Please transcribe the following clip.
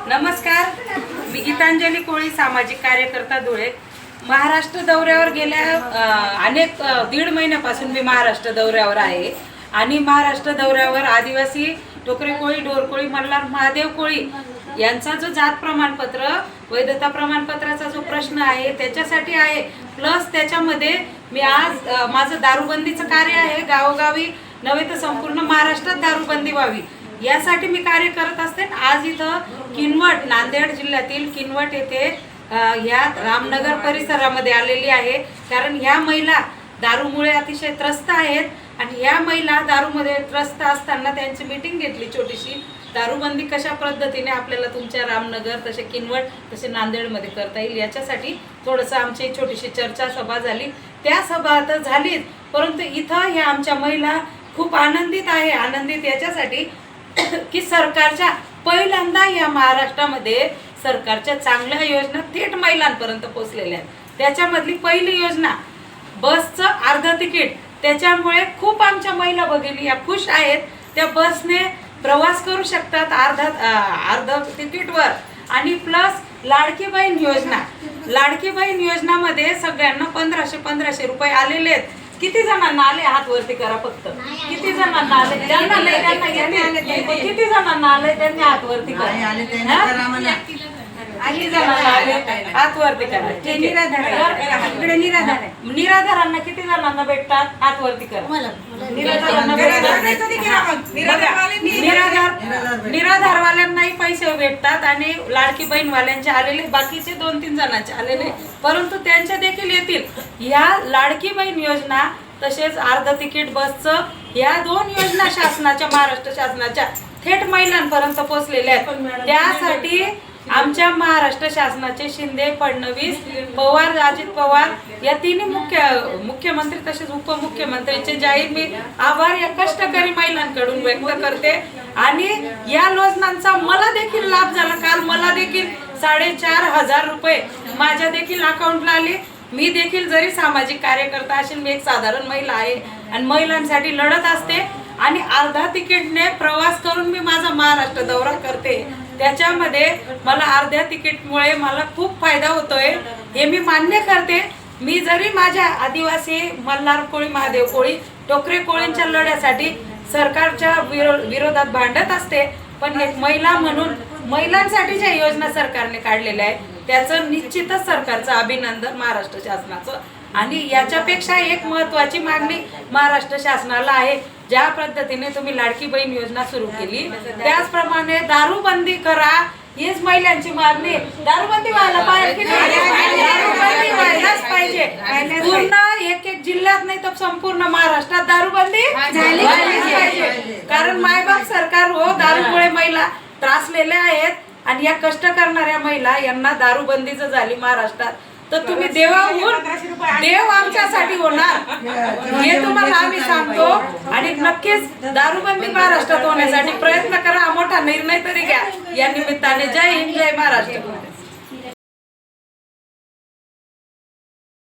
नमस्कार, मी गीतांजली कोळी, सामाजिक कार्यकर्ता धुळे. महाराष्ट्र दौऱ्यावर गेल्या दीड महिन्यापासून मी महाराष्ट्र दौऱ्यावर आहे आणि महाराष्ट्र दौऱ्यावर आदिवासी टोकरे कोळी, डोरकोळी, मल्हार, महादेव कोळी यांचा जो जात प्रमाणपत्र, वैधता प्रमाणपत्राचा जो प्रश्न आहे त्याच्यासाठी आहे. प्लस त्याच्यामध्ये मी आज माझं दारूबंदीचं कार्य आहे. गावोगावी नव्हे तर संपूर्ण महाराष्ट्रात दारूबंदी व्हावी यासाठी मी कार्य करत असते. आज इथं किनवट, नांदेड जिल्ह्यातील किनवट येथे ह्या रामनगर परिसरामध्ये आलेली आहे. कारण ह्या महिला दारूमुळे अतिशय त्रस्त आहेत आणि ह्या महिला दारूमध्ये त्रस्त असताना त्यांची मीटिंग घेतली छोटीशी. दारूबंदी कशा पद्धतीने आपल्याला तुमच्या रामनगर, तसे किनवट, तसे नांदेडमध्ये करता येईल याच्यासाठी थोडंसं आमची छोटीशी चर्चा सभा झाली. त्या सभा तर झालीच, परंतु इथं ह्या आमच्या महिला खूप आनंदित आहे. आनंदित याच्यासाठी की सरकारच्या पहिल्यांदा या महाराष्ट्रामध्ये सरकारच्या चांगल्या योजना थेट महिलांपर्यंत पोहोचलेल्या आहेत. त्याच्यामधली पहिली योजना बसचं अर्ध तिकीट. त्याच्यामुळे खूप आमच्या महिला भगिनी या खुश आहेत. त्या बसने प्रवास करू शकतात अर्ध तिकीटवर. आणि प्लस लाडकी बहीण योजना, लाडकी बहीण योजनामध्ये सगळ्यांना 1500 रुपये आलेले आहेत. किती जणांना आले? हात वरती करा फक्त. किती जणांना आले? ज्यांना नाही त्यांना घेते. किती जणांना आले त्यांनी हात वरती करा. किती जणांना आले? हात वरती करा. निराधारांना किती जणांना भेटतात? हात वरती करा. निराधारवाल्यांनाही पैसे भेटतात आणि लाडकी बहीण वाल्यांचे आलेले, बाकीचे 2-3 जणांचे आलेले, परंतु त्यांच्या देखील येतील. या लाडकी बहीण योजना तसेच अर्ध तिकीट बसचं, या 2 योजना शासनाच्या, महाराष्ट्र शासनाच्या थेट महिलांपर्यंत पोहोचलेल्या आहेत. त्यासाठी आमच्या महाराष्ट्र शासनाचे शिंदे, फडणवीस, पवार, अजित पवार या तिन्ही मुख्यमंत्री तसेच उपमुख्यमंत्र्यांचे जाहीर मी आभार या कष्टकरी महिलांकडून व्यक्त करते. आणि या योजनांचा मला देखील लाभ झाला. काल मला देखील 4500 रुपये माझ्या देखील अकाउंटला आले. मी देखील जरी सामाजिक कार्यकर्ता असेल, मी एक साधारण महिला आहे आणि महिलांसाठी लढत असते आणि अर्धा तिकीटने प्रवास करून मी माझा महाराष्ट्र दौरा करते. त्याच्यामध्ये मला अर्ध्या तिकीटमुळे मला खूप फायदा होतोय हे मी मान्य करते. मी जरी माझ्या आदिवासी, मल्हार कोळी, महादेव कोळी, टोकरे कोळींच्या लढ्यासाठी सरकारच्या विरोधात भांडत असते, पण एक महिला म्हणून महिलांसाठी ज्या योजना सरकारने काढलेल्या आहेत त्याचं निश्चितच सरकारचं अभिनंदन महाराष्ट्र शासनाचं. आणि याच्यापेक्षा एक महत्वाची मागणी महाराष्ट्र शासनाला आहे. ज्या पद्धतीने तुम्ही लाडकी बहीण योजना सुरू केली त्याचप्रमाणे दारूबंदी करा, हीच महिलांची मागणी. दारूबंदी व्हायला पाहिजे की नाही? दारूबंदी व्हायलाच पाहिजे. पूर्ण एक जिल्ह्यात नाही तर संपूर्ण महाराष्ट्रात दारूबंदी झालीच पाहिजे. कारण मायबाप सरकार हो दारूमुळे महिला त्रासलेल्या आहेत आणि या कष्ट करणाऱ्या महिला यांना दारूबंदीच झाली महाराष्ट्रात, तर तुम्ही देवाहून देव आमच्यासाठी होणार हे तुम्हाला आम्ही सांगतो. आणि नक्कीच दारूबंदी महाराष्ट्रात होण्यासाठी प्रयत्न करा. मोठा निर्णय तरी घ्या. या निमित्ताने जय हिंद, जय महाराष्ट्र.